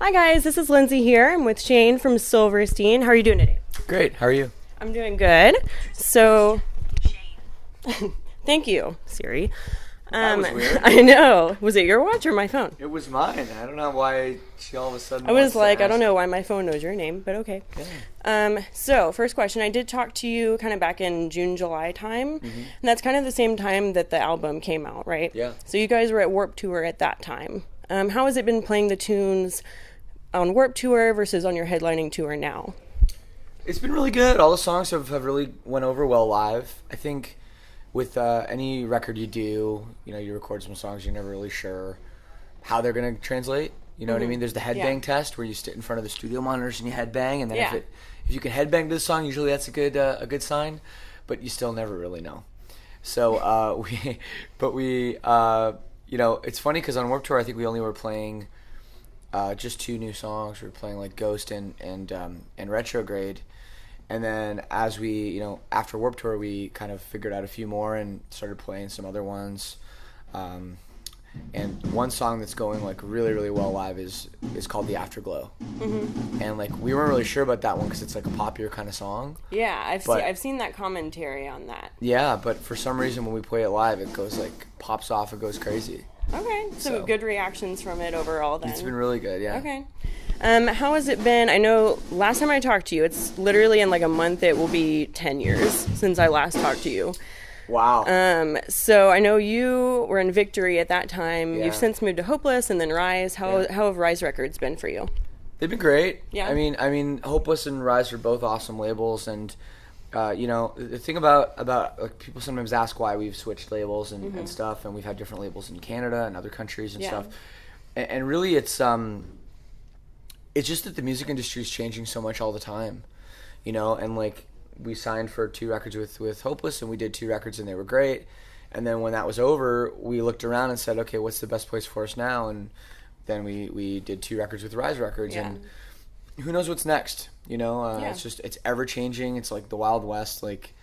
Hi guys, this is Lindsay here. I'm with Shane from Silverstein. How are you doing today? Great. How are you? I'm doing good. So, thank you, Siri. That was weird. I know. Was it your watch or my phone? It was mine. I don't know why she all of a sudden. I was like, I don't know why my phone knows your name, but okay. Yeah. So, first question. I did talk to you kind of back in June, July time, and that's kind of the same time that the album came out, right? Yeah. So you guys were at Warped Tour at that time. How has it been playing the tunes on Warped Tour versus on your headlining tour now? It's been really good. All the songs have really went over well live. I think with any record you do, you record some songs, you're never really sure how they're going to translate. You know what I mean? There's the headbang test where you sit in front of the studio monitors and you headbang, and then if you can headbang to the song, usually that's a good sign, but you still never really know. So it's funny because on Warped Tour, I think we only were playing just 2 new songs. We were playing like Ghost and Retrograde. And then as we, after Warped Tour, we kind of figured out a few more and started playing some other ones. And one song that's going like really, really well live is called The Afterglow. And like we weren't really sure about that one because it's like a popular kind of song. Yeah, I've seen that commentary on that. Yeah, but for some reason when we play it live, it goes like pops off, it goes crazy. Okay, so good reactions from it overall then. It's been really good, yeah. Okay. How has it been? I know last time I talked to you, it's literally in like a month, it will be 10 years since I last talked to you. Wow. So I know you were in Victory at that time. Yeah. You've since moved to Hopeless and then Rise. How have Rise Records been for you? They've been great. Yeah. I mean, Hopeless and Rise are both awesome labels, and the thing about like people sometimes ask why we've switched labels and stuff, and we've had different labels in Canada and other countries and stuff, and really it's just that the music industry is changing so much all the time, and like we signed for 2 records with Hopeless, and we did 2 records and they were great, and then when that was over, we looked around and said, okay, what's the best place for us now? And then we did 2 records with Rise Records, and who knows what's next? It's ever changing. It's like the Wild West, like.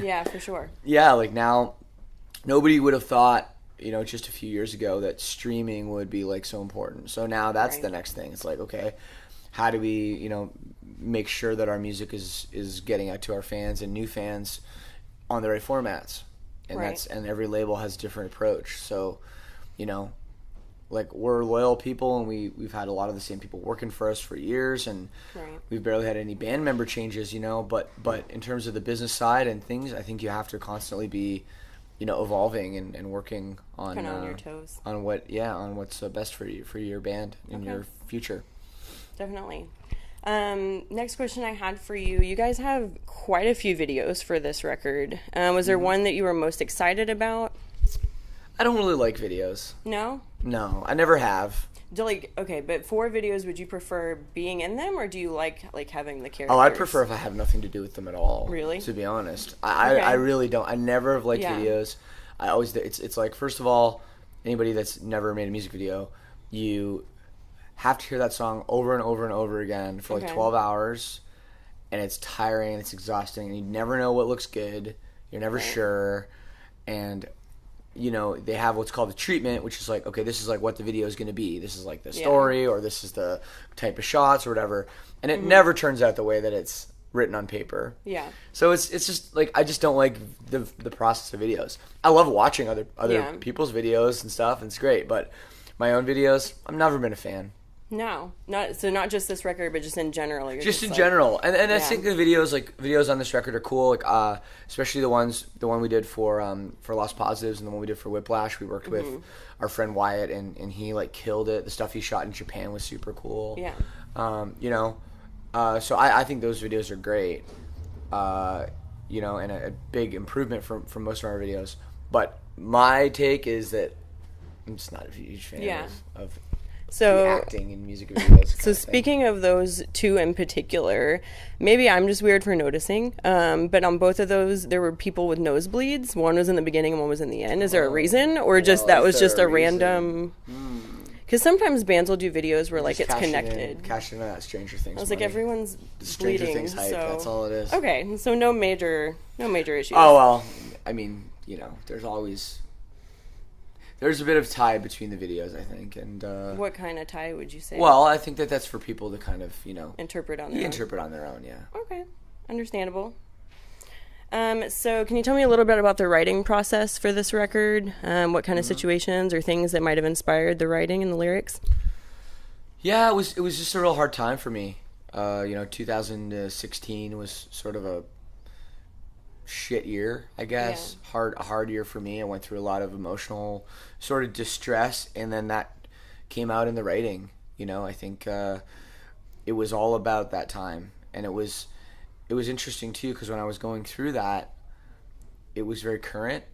Yeah, for sure. Yeah, like now, nobody would have thought, just a few years ago that streaming would be like so important. So now that's the next thing. It's like, okay, how do we, make sure that our music is getting out to our fans and new fans on the right formats, and and every label has a different approach. So, like we're loyal people, and we've had a lot of the same people working for us for years, and we've barely had any band member changes, but in terms of the business side and things, I think you have to constantly be, evolving and working on kind of on your toes on what's best for you, for your band in your future. Definitely. Next question I had for you. You guys have quite a few videos for this record. Was there one that you were most excited about? I don't really like videos. No? No, I never have. But for videos, would you prefer being in them, or do you like having the characters? Oh, I'd prefer if I have nothing to do with them at all. Really? To be honest, I really don't. I never have liked videos. I always it's like, first of all, anybody that's never made a music video, you have to hear that song over and over and over again for like 12 hours, and it's tiring and it's exhausting, and you never know what looks good. You're never sure, and they have what's called the treatment, which is like, okay, this is like what the video is going to be. This is like the story, or this is the type of shots or whatever. And it never turns out the way that it's written on paper. Yeah. So it's just like, I just don't like the process of videos. I love watching other people's videos and stuff, and it's great. But my own videos, I've never been a fan. No, not just this record, but just in general. Just in general, and I think the videos on this record are cool. Like especially the one we did for Lost Positives, and the one we did for Whiplash. We worked with our friend Wyatt, and he like killed it. The stuff he shot in Japan was super cool. Yeah. So I think those videos are great. And a big improvement from most of our videos. But my take is that I'm just not a huge fan of the acting in music videos. So speaking of those 2 in particular, maybe I'm just weird for noticing, but on both of those, there were people with nosebleeds. One was in the beginning and one was in the end. Is there a reason? Or just that was just a random... Because sometimes bands will do videos where like it's connected. Cash in that Stranger Things. I was like, everyone's Stranger bleeding. Things hype, so that's all it is. Okay, so no major issues. Oh well, I mean, there's always there's a bit of tie between the videos, I think. And what kind of tie would you say? Well, I think that's for people to kind of, interpret on their own. Yeah. Okay, understandable. So can you tell me a little bit about the writing process for this record? What kind of situations or things that might have inspired the writing and the lyrics? Yeah, it was just a real hard time for me. 2016 was sort of a shit year, I guess. Yeah. A hard year for me. I went through a lot of emotional sort of distress, and then that came out in the writing. I think it was all about that time, and it was interesting too, because when I was going through that, it was very current.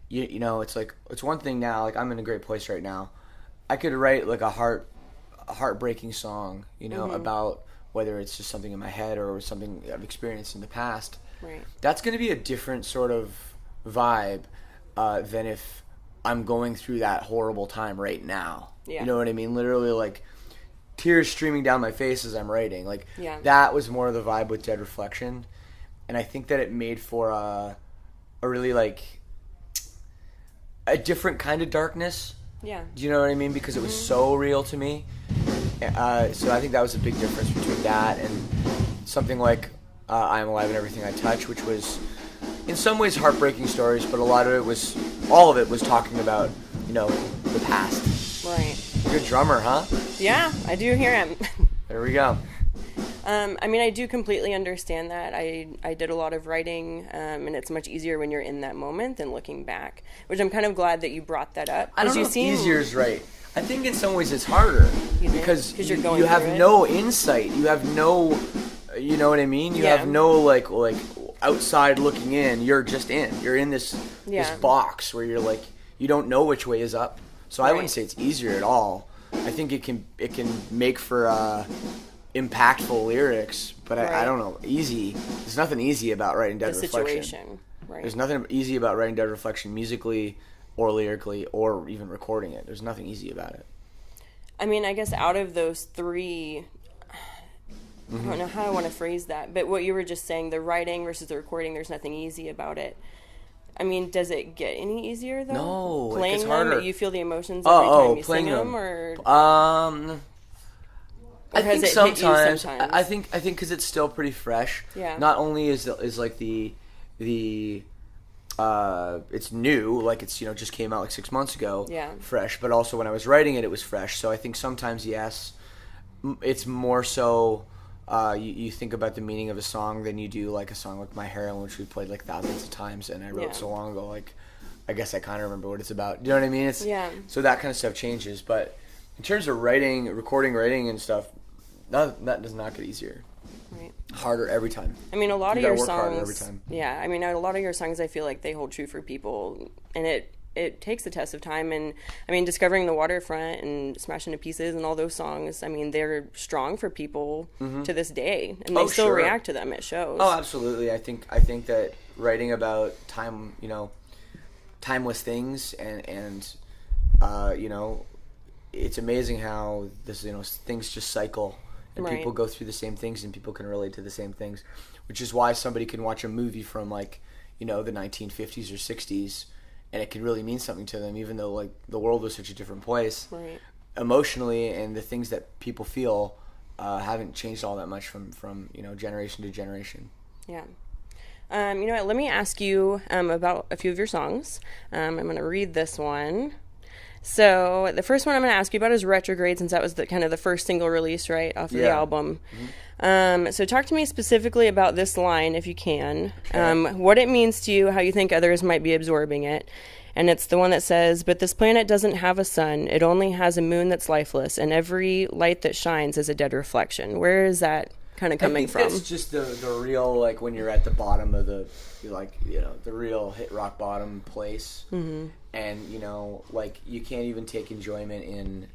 It's like, it's one thing now, like I'm in a great place right now. I could write like a heartbreaking song, about whether it's just something in my head or something I've experienced in the past. Right. That's going to be a different sort of vibe than if I'm going through that horrible time right now. Yeah. You know what I mean? Literally, like, tears streaming down my face as I'm writing. Like, that was more of the vibe with Dead Reflection. And I think that it made for a really, like, a different kind of darkness. Yeah. Do you know what I mean? Because it was so real to me. So I think that was a big difference between that and something like I Am Alive and Everything I Touch, which was in some ways heartbreaking stories, but all of it was talking about, the past. Right. Good drummer, huh? Yeah, I do hear him. There we go. I do completely understand that. I did a lot of writing, and it's much easier when you're in that moment than looking back, which I'm kind of glad that you brought that up. I don't know if easier is right. I think in some ways it's harder because you have no insight. You have no, you know what I mean? You have no like outside looking in. You're just in. You're in this box where you're like, you don't know which way is up. So I wouldn't say it's easier at all. I think it can make for impactful lyrics, but I don't know. Easy. There's nothing easy about writing Dead Reflection. Situation. Right. There's nothing easy about writing Dead Reflection musically or lyrically or even recording it. There's nothing easy about it. I guess out of those three, I don't know how I want to phrase that, but what you were just saying, the writing versus the recording, there's nothing easy about it. Does it get any easier though? No, playing it gets harder. Them, you feel the emotions every time you sing them, or I think sometimes. I think because it's still pretty fresh. Yeah. Not only is like the it's new, like it's just came out like 6 months ago. Yeah. Fresh, but also when I was writing it, it was fresh. So I think sometimes it's more so. You think about the meaning of a song than you do like a song like My Heroin, which we played like thousands of times, and I wrote so long ago. Like, I guess I kind of remember what it's about. Do you know what I mean? So that kind of stuff changes. But in terms of recording, writing, and stuff, that does not get easier. Right. Harder every time. A lot of your songs. Harder every time. Yeah, a lot of your songs, I feel like they hold true for people, and it takes the test of time. And Discovering the Waterfront and Smashing to Pieces and all those songs, they're strong for people to this day, and they still react to them at shows. Oh, absolutely. I think that writing about time, timeless things, and it's amazing how this, things just cycle, and people go through the same things, and people can relate to the same things, which is why somebody can watch a movie from the 1950s or 60s. And it can really mean something to them, even though the world was such a different place. Right. Emotionally, and the things that people feel haven't changed all that much from generation to generation. Yeah. Let me ask you about a few of your songs. I'm going to read this one. So the first one I'm going to ask you about is Retrograde, since that was the first single release, right, off of the album. Mm-hmm. So talk to me specifically about this line, if you can. Okay. What it means to you, how you think others might be absorbing it. And it's the one that says, "But this planet doesn't have a sun. It only has a moon that's lifeless, and every light that shines is a dead reflection." Where is that kind of coming from? It's just the real, when you're at the bottom of the real hit rock bottom place. Mm-hmm. And, you can't even take enjoyment in,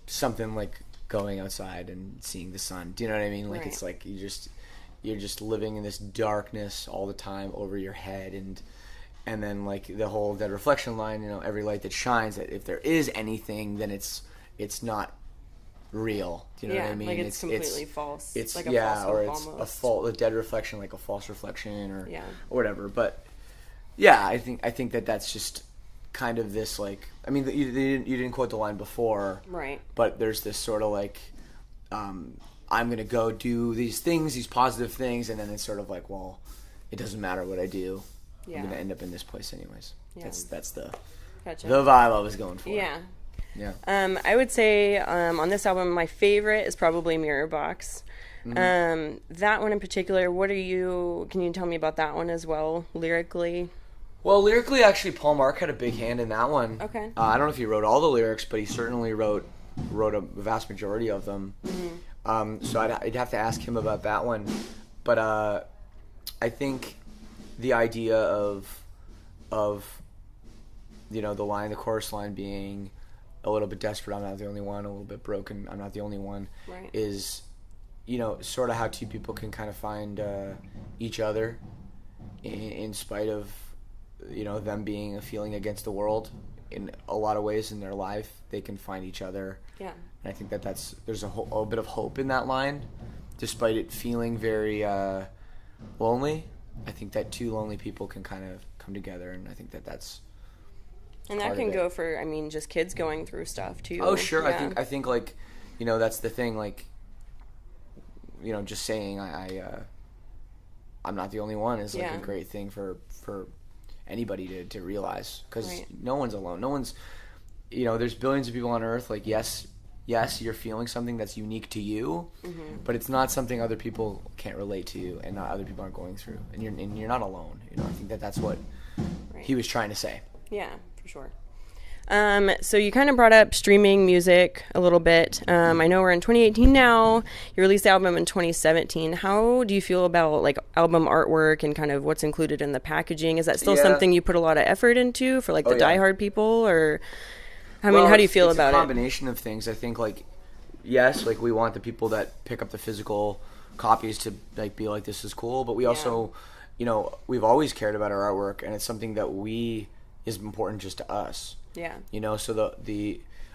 something like going outside and seeing the sun. Do you know what I mean? Right. It's like you're just living in this darkness all the time over your head, and then the whole Dead Reflection line, every light that shines, that if there is anything, then it's not real. Do you know what I mean? It's completely false. It's like a false or it's almost a dead reflection, like a false reflection, or whatever. But yeah, I think that's just kind of this like, I mean, you didn't quote the line before, right? But there's this sort of like, I'm gonna go do these things, these positive things, and then it's sort of like, well, it doesn't matter what I do, I'm gonna end up in this place anyways. Yeah. That's the vibe I was going for. Yeah. Yeah. I would say on this album, my favorite is probably Mirror Box. Mm-hmm. That one in particular, can you tell me about that one as well, lyrically? Well, lyrically, actually, Paul Mark had a big hand in that one. Okay. I don't know if he wrote all the lyrics, but he certainly wrote a vast majority of them. Mm-hmm. So I'd have to ask him about that one. But I think the idea of the chorus line being a little bit desperate, I'm not the only one, a little bit broken, I'm not the only one, right, is, sort of how two people can kind of find each other in spite of, them being a feeling against the world. In a lot of ways in their life, they can find each other. Yeah. And I think there's a bit of hope in that line, despite it feeling very lonely. I think that two lonely people can kind of come together, and I think that's. And that can go for, just kids going through stuff too. Oh, sure. Yeah. I think like, that's the thing. Like, just saying I'm not the only one is like a great thing for anybody to realize, because no one's alone. No one's, there's billions of people on Earth. Like, yes, you're feeling something that's unique to you, mm-hmm. but it's not something other people can't relate to you, and not other people aren't going through, and you're not alone. I think that's what he was trying to say. Yeah, for sure. So you kind of brought up streaming music a little bit. I know we're in 2018 now. You released the album in 2017. How do you feel about like album artwork and kind of what's included in the packaging? Is that still something you put a lot of effort into for like the diehard people, or how do you feel about it? It's a combination of things. I think like, yes, like we want the people that pick up the physical copies to like be like, this is cool, but we also, we've always cared about our artwork, and it's something that is important just to us. Yeah. So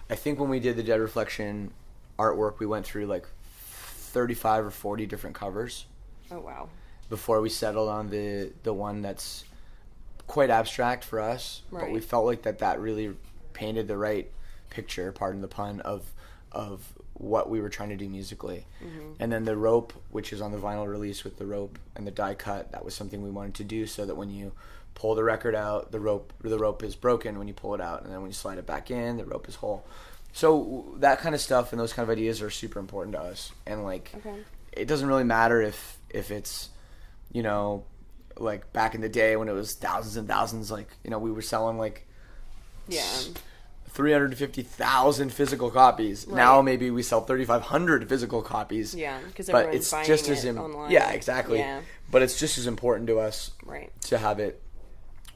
I think when we did the Dead Reflection artwork, we went through like 35 or 40 different covers. Oh, wow. Before we settled on the one that's quite abstract for us. Right. But we felt like that really painted the right picture, pardon the pun, of what we were trying to do musically. Mm-hmm. And then the rope, which is on the vinyl release with the rope and the die cut, that was something we wanted to do so that when you pull the record out, the rope is broken when you pull it out, and then when you slide it back in, the rope is whole. So that kind of stuff and those kind of ideas are super important to us. And like, it doesn't really matter if it's, like back in the day when it was thousands and thousands, like, we were selling like 350,000 physical copies. Right. Now maybe we sell 3,500 physical copies. Yeah, because but it's just as online. Yeah, exactly. Yeah. But it's just as important to us to have it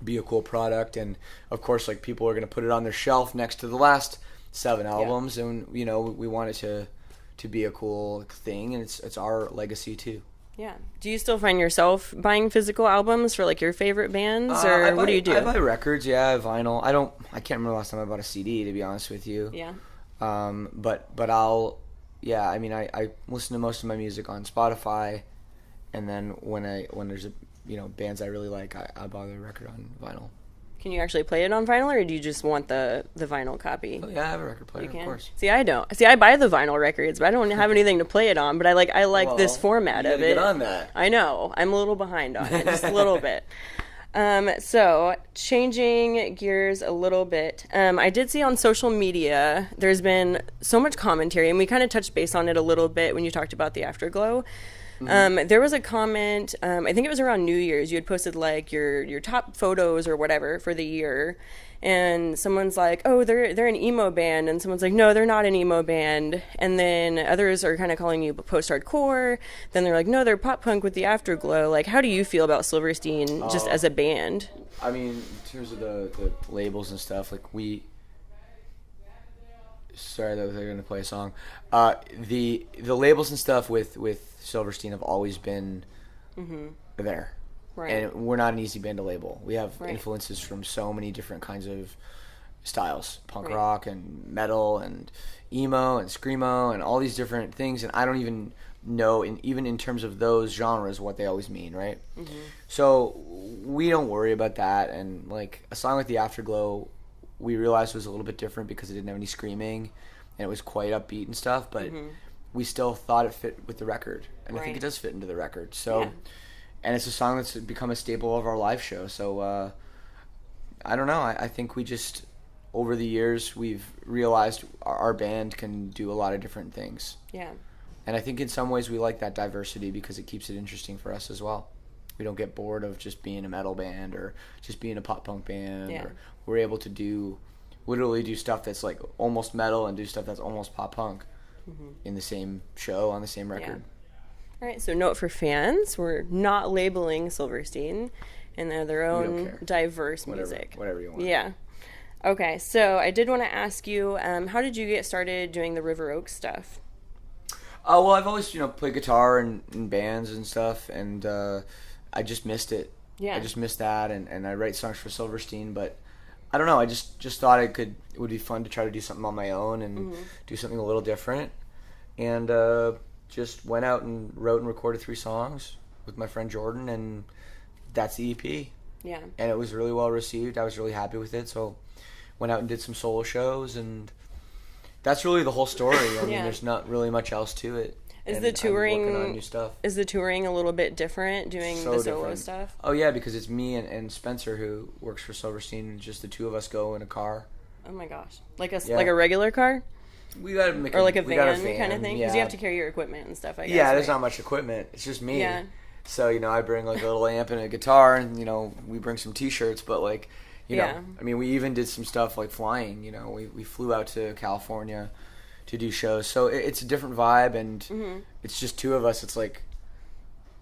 be a cool product, and of course, like, people are going to put it on their shelf next to the last 7 albums, and we want it to be a cool thing, and it's our legacy too. Yeah. Do you still find yourself buying physical albums for like your favorite bands, or what do you do? I buy records, vinyl. I can't remember the last time I bought a CD, to be honest with you. Yeah. But I'll, I listen to most of my music on Spotify, and then when there's bands I really like, I buy the record on vinyl. Can you actually play it on vinyl, or do you just want the vinyl copy? Oh, yeah, I have a record player, of course. See, I don't. See, I buy the vinyl records, but I don't have anything to play it on. But I like this format of it. Get on that. I know. I'm a little behind on it, just a little bit. So changing gears a little bit, I did see on social media there's been so much commentary, and we kind of touched base on it a little bit when you talked about the Afterglow. Mm-hmm. There was a comment, I think it was around New Year's, you had posted like your top photos or whatever for the year, and someone's like, oh, they're an emo band, and someone's like, no, they're not an emo band, and then others are kind of calling you post-hardcore, then they're like, no, they're pop punk with the Afterglow. Like, how do you feel about Silverstein just as a band? I mean, in terms of the labels and stuff, like sorry that they're going to play a song. The labels and stuff with Silverstein have always been there. Right. And we're not an easy band to label. We have influences from so many different kinds of styles. Punk rock and metal and emo and screamo and all these different things. And I don't even know, even in terms of those genres, what they always mean, right? Mm-hmm. So we don't worry about that. And like a song like The Afterglow, we realized was a little bit different because it didn't have any screaming, and it was quite upbeat and stuff, but we still thought it fit with the record, and I think it does fit into the record. So, and it's a song that's become a staple of our live show. So I don't know. I think we just, over the years, we've realized our band can do a lot of different things. Yeah. And I think in some ways we like that diversity because it keeps it interesting for us as well. We don't get bored of just being a metal band or just being a pop punk band. Yeah. Or we're able to literally do stuff that's like almost metal and do stuff that's almost pop punk in the same show on the same record. Yeah. All right, so note for fans, we're not labeling Silverstein, and they're their own diverse music. Whatever you want. Yeah. Okay, so I did want to ask you, how did you get started doing the River Oaks stuff? Well, I've always, played guitar in bands and stuff, and I just missed it. Yeah. I just missed that, and I write songs for Silverstein, but I don't know. I just thought it would be fun to try to do something on my own and do something a little different, and just went out and wrote and recorded 3 songs with my friend Jordan, and that's the EP. Yeah. And it was really well received. I was really happy with it, so went out and did some solo shows, and that's really the whole story. I mean, there's not really much else to it. Is and the touring I'm working on new stuff. Is the touring a little bit different doing the solo stuff? Oh yeah, because it's me and Spencer who works for Silverstein, and just the two of us go in a car. Oh my gosh, like a regular car? We gotta make or like a van kind of thing, because yeah. you have to carry your equipment and stuff. I guess. Yeah, there's not much equipment. It's just me. Yeah. So I bring like a little amp and a guitar, and we bring some T-shirts, but like. I mean, we even did some stuff like flying. We flew out to California to do shows, so it's a different vibe, and it's just 2 of us. It's like,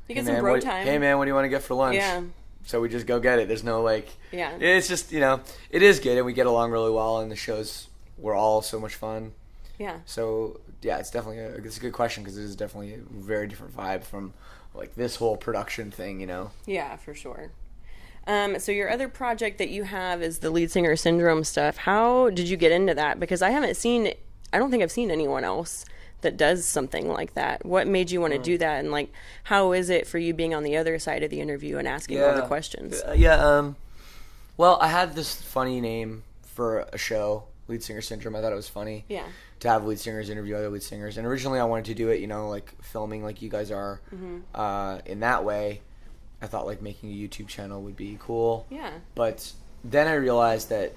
you get some bro time. Hey man, what do you want to get for lunch? Yeah. So we just go get it. There's no like. Yeah. It's just it is good, and we get along really well, and the shows were all so much fun. Yeah. So yeah, it's definitely it's a good question because it is definitely a very different vibe from like this whole production thing. Yeah, for sure. So your other project that you have is the Lead Singer Syndrome stuff. How did you get into that? Because I don't think I've seen anyone else that does something like that. What made you want to do that? And like, how is it for you being on the other side of the interview and asking all the questions? Well, I had this funny name for a show, Lead Singer Syndrome. I thought it was funny. Yeah. To have lead singers interview other lead singers. And originally I wanted to do it, like filming like you guys are in that way. I thought like making a YouTube channel would be cool. Yeah. But then I realized that,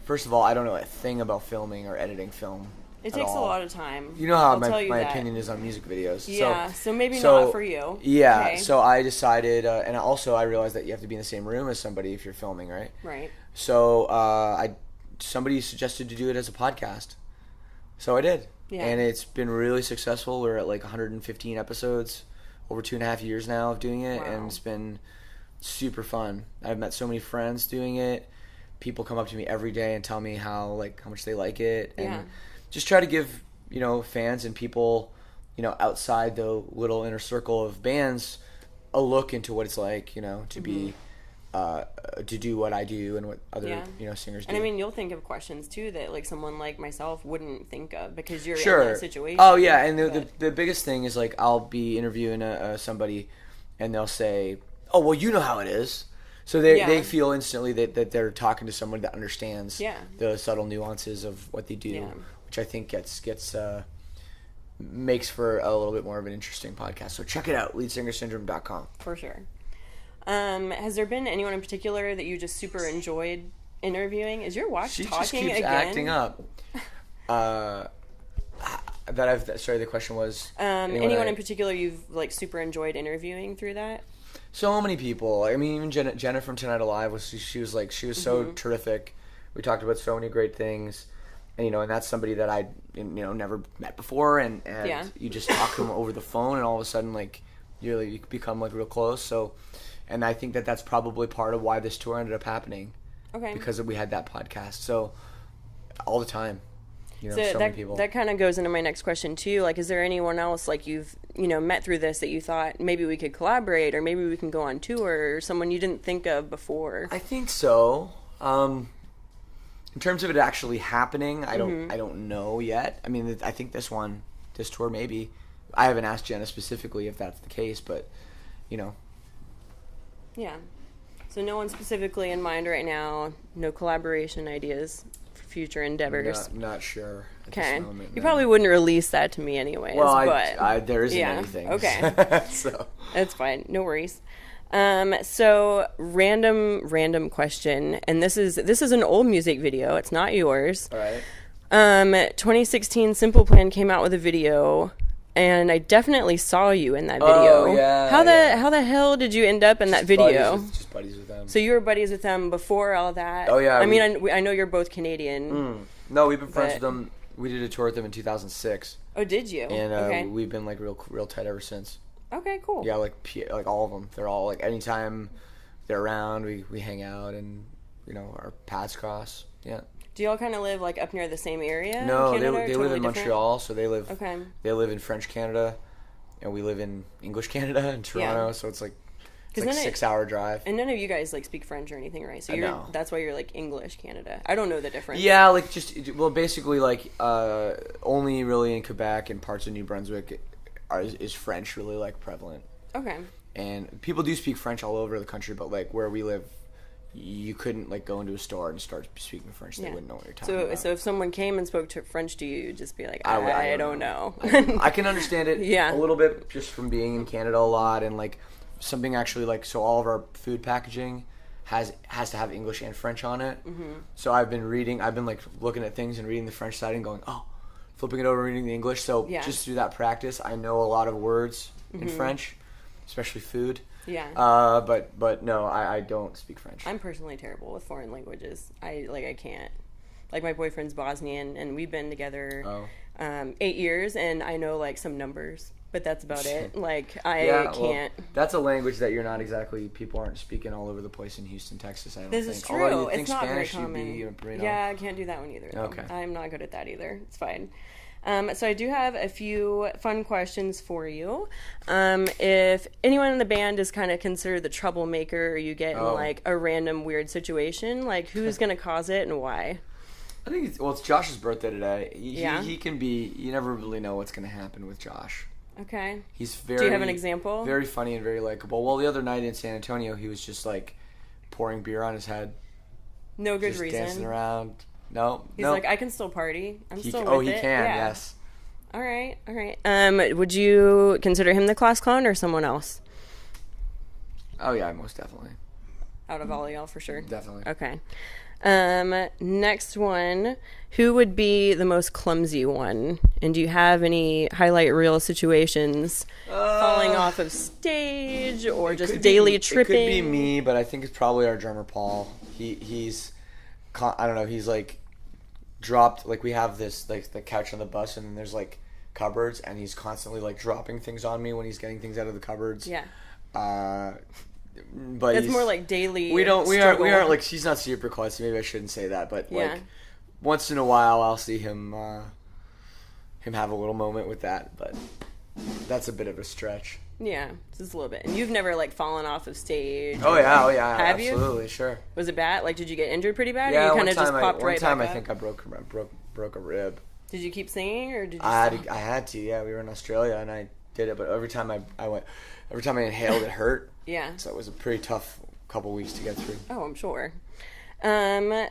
first of all, I don't know a thing about filming or editing film. It takes a lot of time. You know how my opinion is on music videos. Yeah, so maybe not for you. Yeah, okay. So I decided, and also I realized that you have to be in the same room as somebody if you're filming, right? Right. So somebody suggested to do it as a podcast. So I did. Yeah. And it's been really successful. We're at like 115 episodes. Over 2.5 years now of doing it, and it's been super fun. I've met so many friends doing it. People come up to me every day and tell me how much they like it, and just try to give fans and people outside the little inner circle of bands a look into what it's like to be to do what I do and what other singers do. And I mean, you'll think of questions too that like someone like myself wouldn't think of because you're in that situation. Oh yeah, and the biggest thing is like I'll be interviewing somebody, and they'll say, "Oh well, you know how it is," so they feel instantly that they're talking to someone that understands the subtle nuances of what they do, which I think makes for a little bit more of an interesting podcast. So check it out, leadsingersyndrome.com. For sure. Has there been anyone in particular that you just super enjoyed interviewing? Is your watch talking again? She just keeps acting up. Sorry, the question was... anyone in particular you've like super enjoyed interviewing through that? So many people. I mean, even Jenna from Tonight Alive, she was so terrific. We talked about so many great things. And, and that's somebody that I, never met before. And you just talk to them over the phone, and all of a sudden, like, you become, like, real close. So... And I think that's probably part of why this tour ended up happening. Okay. Because we had that podcast. So, all the time. So many people. That kind of goes into my next question, too. Like, is there anyone else, like, you've, met through this that you thought maybe we could collaborate or maybe we can go on tour, or someone you didn't think of before? I think so. In terms of it actually happening, I don't know yet. I mean, I think this tour maybe. I haven't asked Jenna specifically if that's the case, but, Yeah. So no one specifically in mind right now. No collaboration ideas for future endeavors. Not sure. Okay. You probably wouldn't release that to me anyways. Well, but there isn't anything. Okay. So that's fine. No worries. So random question, and this is an old music video. It's not yours. All right. 2016, Simple Plan came out with a video, and I definitely saw you in that video. Oh yeah. How the hell did you end up in that video? Just buddies with them. So you were buddies with them before all that? Oh yeah. I know you're both Canadian. No, we've been friends with them. We did a tour with them in 2006. Oh, did you? And we've been like real tight ever since. Okay, cool. Yeah, like all of them. They're all like anytime they're around, we hang out and our paths cross. Yeah. Do y'all kind of live like up near the same area? No, they totally live in Montreal, so they live. Okay. They live in French Canada, and we live in English Canada in Toronto. Yeah. So it's like 6-hour drive. And none of you guys like speak French or anything, right? So that's why you're like English Canada. I don't know the difference. Yeah, like basically like only really in Quebec and parts of New Brunswick is French really like prevalent. Okay. And people do speak French all over the country, but like where we live, you couldn't like go into a store and start speaking French. They wouldn't know what you're talking about. So if someone came and spoke French to you, you'd just be like, I don't know. I can understand it a little bit just from being in Canada a lot, and like something actually like, so all of our food packaging has to have English and French on it. Mm-hmm. So I've been like looking at things and reading the French side and going, flipping it over, reading the English. So just through that practice, I know a lot of words in French, especially food. Yeah. But no, I don't speak French. I'm personally terrible with foreign languages. I can't. Like my boyfriend's Bosnian, and we've been together 8 years, and I know like some numbers, but that's about it. Like I can't. Well, that's a language that people aren't speaking all over the place in Houston, Texas. I don't think. This is true. Although you think it's not Spanish, very common. you'd be, Yeah, I can't do that one either. Okay. I'm not good at that either. It's fine. So I do have a few fun questions for you. If anyone in the band is kind of considered the troublemaker, or you get in like a random weird situation, like who's going to cause it and why? I think it's Josh's birthday today. He can be. You never really know what's going to happen with Josh. Okay. He's very. Do you have an example? Very funny and very likable. Well, the other night in San Antonio, he was just like pouring beer on his head. No good reason. Dancing around. No. He's like, I can still party. I'm still with it. Oh, he can. Yeah. Yes. All right. Would you consider him the class clown or someone else? Oh yeah, most definitely. Out of all of y'all, for sure. Definitely. Okay. Next one. Who would be the most clumsy one? And do you have any highlight reel situations? Falling off of stage or just daily tripping? It could be me, but I think it's probably our drummer Paul. He's I don't know. He's like dropped. Like we have this like the couch on the bus, and then there's like cupboards, and he's constantly like dropping things on me when he's getting things out of the cupboards. Yeah. But it's more like daily. We aren't like, she's not super close. Maybe I shouldn't say that, but like once in a while I'll see him have a little moment with that, but that's a bit of a stretch. Yeah, just a little bit. And you've never like fallen off of stage? Oh yeah, have absolutely, you? Sure. Was it bad? Like, did you get injured pretty bad? Yeah, or you kind of just popped right back up? One time I think I broke a rib. Did you keep singing or did you? I had to. Yeah, we were in Australia and I did it, but every time I inhaled, it hurt. Yeah. So it was a pretty tough couple weeks to get through. Oh, I'm sure.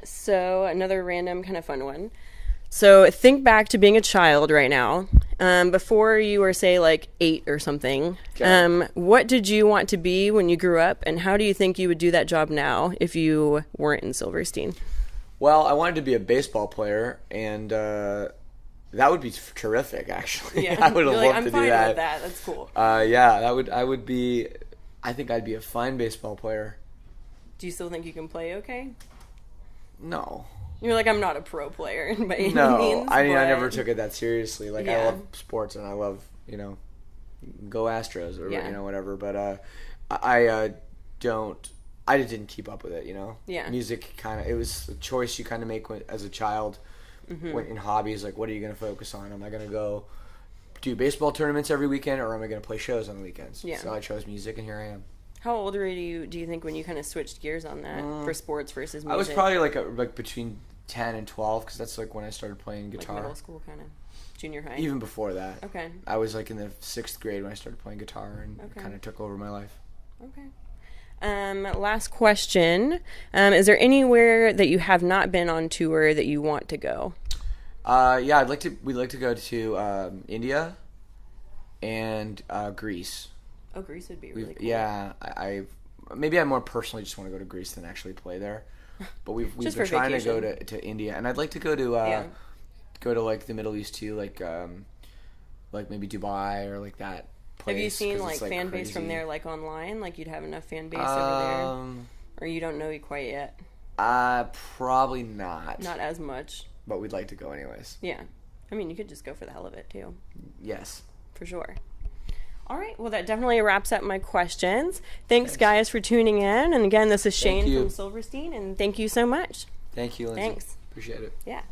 So another random kind of fun one. So think back to being a child right now. Before you were, say, like 8 or something. Okay. What did you want to be when you grew up, and how do you think you would do that job now if you weren't in Silverstein? Well, I wanted to be a baseball player, and that would be terrific, actually. Yeah. I would have loved to do that. I'm fine with that. That's cool. Yeah, I think I'd be a fine baseball player. Do you still think you can play okay? No. You're like, I'm not a pro player by any means. No, I never took it that seriously. Like, I love sports and I love, go Astros or, whatever. But I didn't keep up with it, Yeah. Music it was a choice you kind of make as a child in hobbies. Like, what are you going to focus on? Am I going to go do baseball tournaments every weekend, or am I going to play shows on the weekends? Yeah. So I chose music, and here I am. How old were you, do you think, when you kind of switched gears on that for sports versus music? I was probably like between 10 and 12, because that's like when I started playing guitar. Like middle school, kind of. Junior high? Even before that. Okay. I was like in the 6th grade when I started playing guitar and kind of took over my life. Okay. Last question. Is there anywhere that you have not been on tour that you want to go? Yeah, we'd like to go to India and Greece. Oh, Greece would be really cool. Yeah, maybe I more personally just want to go to Greece than actually play there. But we've been trying vacation. to go to India, and I'd like to go to like the Middle East too, like maybe Dubai or like that place. Have you seen like fan crazy. Base from there, like online? Like you'd have enough fan base over there, or you don't know quite yet? Probably not. Not as much. But we'd like to go anyways. Yeah, I mean you could just go for the hell of it too. Yes, for sure. All right, well, that definitely wraps up my questions. Thanks, guys, for tuning in. And again, this is Shane from Silverstein, and thank you so much. Thank you, Lindsay. Thanks. Appreciate it. Yeah.